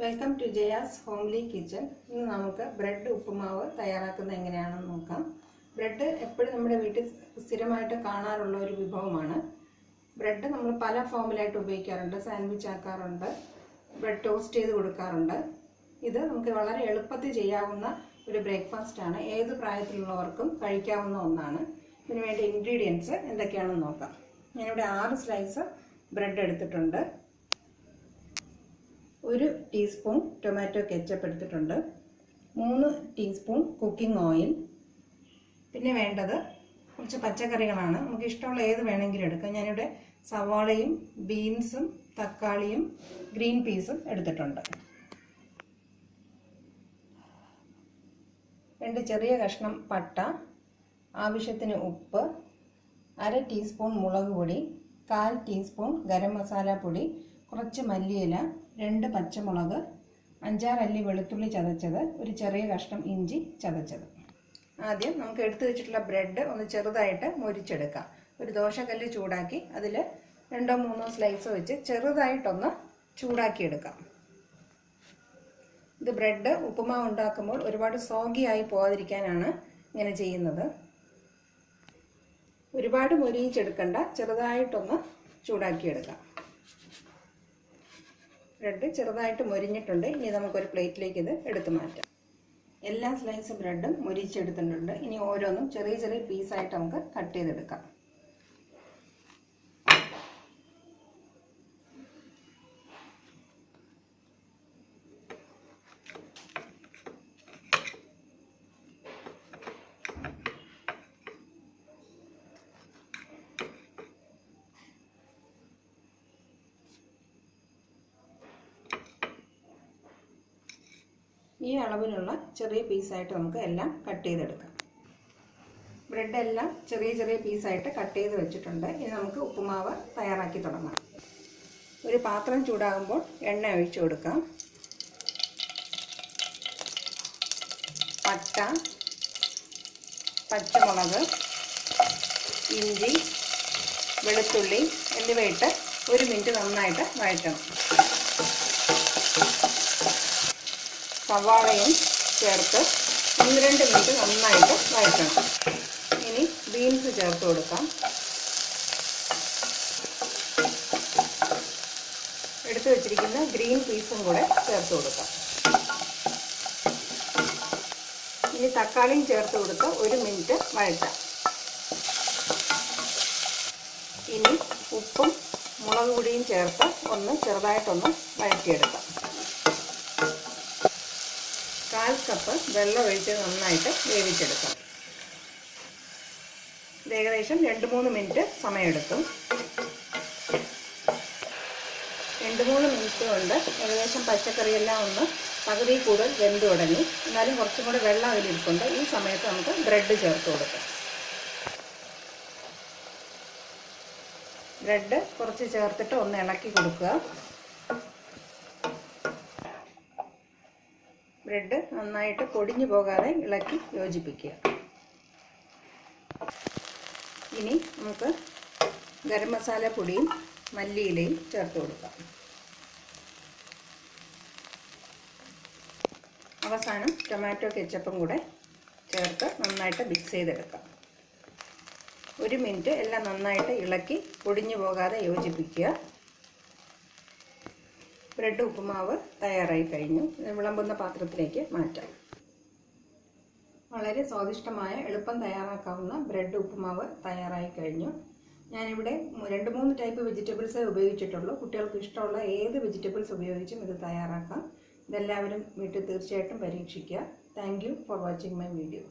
Welcome to Jaya's homely kitchen. ഇന്ന് നമുക്ക് bread ഉപ്പുമാവ് തയ്യാറാക്കുന്നത് എങ്ങനെയാണെന്ന് നോക്കാം. ബ്രെഡ് എപ്പോഴും നമ്മുടെ വീട്ടിൽ സ്ഥിരമായിട്ട് കാണാറുള്ള ഒരു വിഭവമാണ്. ബ്രെഡ് നമ്മൾ പല ഫോമിലായിട്ട് ഉപയോഗിക്കാറുണ്ട്. സാൻഡ്വിച്ച് ആക്കാറുണ്ട്, ബ്രെഡ് ടോസ്റ്റ് ചെയ്ത് കൊടുക്കാറുണ്ട്. ഇത് നമുക്ക് വളരെ എളുപ്പത്തിൽ ചെയ്യാവുന്ന ഒരു ബ്രേക്ക്ഫാസ്റ്റാണ്. ഏത് പ്രായത്തിലുള്ളവർക്കും കഴിക്കാവുന്ന ഒന്നാണ്. ഇതിന് വേണ്ട ഇൻഗ്രീഡിയൻസ് എന്തൊക്കെയാണെന്ന് നോക്കാം. ഞാനിവിടെ 6 സ്ലൈസ് ബ്രെഡ് എടുത്തിട്ടുണ്ട്. 1 ടീസ്പൂൺ ടൊമാറ്റോ കെച്ചപ്പ് എടുത്തിട്ടുണ്ട്. 3 ടീസ്പൂൺ കുക്കിംഗ് ഓയിൽ. പിന്നെ വേണ്ടത് കുറച്ച് പച്ചക്കറികളാണ്. നമുക്ക് ഇഷ്ടമുള്ള ഏത് വേണമെങ്കിലും എടുക്കാം. ഞാനിവിടെ സവാളയും ബീൻസും തക്കാളിയും ഗ്രീൻ പീസും എടുത്തിട്ടുണ്ട്. 2 ചെറിയ കഷ്ണം പട്ട, ആവശ്യത്തിന് ഉപ്പ്, 1/2 ടീസ്പൂൺ മുളക് പൊടി, 1/4 ടീസ്പൂൺ ഗരം മസാല പൊടി, കുറച്ച് മല്ലിയില, 2 പച്ചമുളക്, 5-6 അല്ലി വെളുത്തുള്ളി ചതച്ചത്, ഒരു ചെറിയ കഷ്ണം ഇഞ്ചി ചതച്ചത്. ആദ്യം നമുക്ക് എടുത്തു വെച്ചിട്ടുള്ള ബ്രെഡ് ഒന്ന് ചെറുതായിട്ട് മൊരിച്ചെടുക്കാം. ഒരു ദോശക്കല്ല് ചൂടാക്കി അതിൽ 2-3 സ്ലൈസ് വെച്ച് ചെറുതായിട്ടൊന്ന് ചൂടാക്കിയെടുക്കാം. ഇത് ബ്രെഡ് ഉപ്പുമാവ് ഉണ്ടാക്കുമ്പോൾ ഒരുപാട് സോഗിയായി പോകാതിരിക്കാനാണ് ഇങ്ങനെ ചെയ്യുന്നത്. ഒരുപാട് മൊരിയിച്ചെടുക്കണ്ട, ചെറുതായിട്ടൊന്ന് ചൂടാക്കിയെടുക്കാം. ബ്രെഡ് ചെറുതായിട്ട് മൊരിഞ്ഞിട്ടുണ്ട്. ഇനി നമുക്കൊരു പ്ലേറ്റിലേക്ക് ഇത് എടുത്തു മാറ്റാം. എല്ലാ സ്ലൈസ് ബ്രെഡും മൊരിച്ചെടുത്തിട്ടുണ്ട്. ഇനി ഓരോന്നും ചെറിയ ചെറിയ പീസായിട്ട് നമുക്ക് കട്ട് ചെയ്തെടുക്കാം. ഈ അളവിലുള്ള ചെറിയ പീസായിട്ട് നമുക്ക് എല്ലാം കട്ട് ചെയ്തെടുക്കാം. ബ്രെഡ് എല്ലാം ചെറിയ ചെറിയ പീസായിട്ട് കട്ട് ചെയ്ത് വെച്ചിട്ടുണ്ട്. ഇനി നമുക്ക് ഉപ്പുമാവ് തയ്യാറാക്കി തുടങ്ങാം. ഒരു പാത്രം ചൂടാകുമ്പോൾ എണ്ണ ഒഴിച്ചു കൊടുക്കാം. പട്ട, പച്ചമുളക്, ഇഞ്ചി, വെളുത്തുള്ളി എന്നിവയിട്ട് 1 മിനിറ്റ് നന്നായിട്ട് വഴറ്റണം. സവാളയും ചേർത്ത് 1-2 മിനിറ്റ് നന്നായിട്ട് വഴറ്റണം. ഇനി ബീൻസ് ചേർത്ത് കൊടുക്കാം. എടുത്തു വെച്ചിരിക്കുന്ന ഗ്രീൻ പീസും കൂടെ ചേർത്ത് കൊടുക്കാം. ഇനി തക്കാളിയും ചേർത്ത് കൊടുത്ത് 1 മിനിറ്റ് വഴറ്റാം. ഇനി ഉപ്പും മുളക് പൊടിയും ചേർത്ത് ഒന്ന് ചെറുതായിട്ടൊന്ന് വഴറ്റിയെടുക്കാം. 1/4 കപ്പ് വെള്ളം ഒഴിച്ച് നന്നായിട്ട് വേവിച്ചെടുക്കാം. ഇത് ഏകദേശം 2-3 മിനിറ്റ് സമയമെടുക്കും. 2-3 മിനിറ്റ് കൊണ്ട് ഏകദേശം പച്ചക്കറിയെല്ലാം ഒന്ന് പകുതി കൂടുതൽ വെന്ത് തുടങ്ങി. എന്നാലും കുറച്ചും കൂടെ വെള്ളം അതിലിരിപ്പുണ്ട്. ഈ സമയത്ത് നമുക്ക് ബ്രെഡ് ചേർത്ത് കൊടുക്കാം. ബ്രെഡ് കുറച്ച് ചേർത്തിട്ട് ഒന്ന് ഇളക്കി കൊടുക്കുക. ബ്രെഡ് നന്നായിട്ട് പൊടിഞ്ഞു പോകാതെ ഇളക്കി യോജിപ്പിക്കുക. ഇനി നമുക്ക് ഗരം മസാല പൊടിയും മല്ലിയിലയും ചേർത്ത് കൊടുക്കാം. അവസാനം ടൊമാറ്റോ കെച്ചപ്പും കൂടെ ചേർത്ത് നന്നായിട്ട് മിക്സ് ചെയ്തെടുക്കാം. 1 മിനിറ്റ് എല്ലാം നന്നായിട്ട് ഇളക്കി പൊടിഞ്ഞു പോകാതെ യോജിപ്പിക്കുക. ബ്രെഡ് ഉപ്പുമാവ് തയ്യാറായി കഴിഞ്ഞു. വിളമ്പുന്ന പാത്രത്തിലേക്ക് മാറ്റാം. വളരെ സ്വാദിഷ്ടമായ എളുപ്പം തയ്യാറാക്കാവുന്ന ബ്രെഡ് ഉപ്പുമാവ് തയ്യാറായി കഴിഞ്ഞു. ഞാനിവിടെ 2-3 ടൈപ്പ് വെജിറ്റബിൾസേ ഉപയോഗിച്ചിട്ടുള്ളൂ. കുട്ടികൾക്ക് ഇഷ്ടമുള്ള ഏത് വെജിറ്റബിൾസ് ഉപയോഗിച്ചും ഇത് തയ്യാറാക്കാം. ഇതെല്ലാവരും വീട്ടിൽ തീർച്ചയായിട്ടും പരീക്ഷിക്കുക. Thank you for watching my video.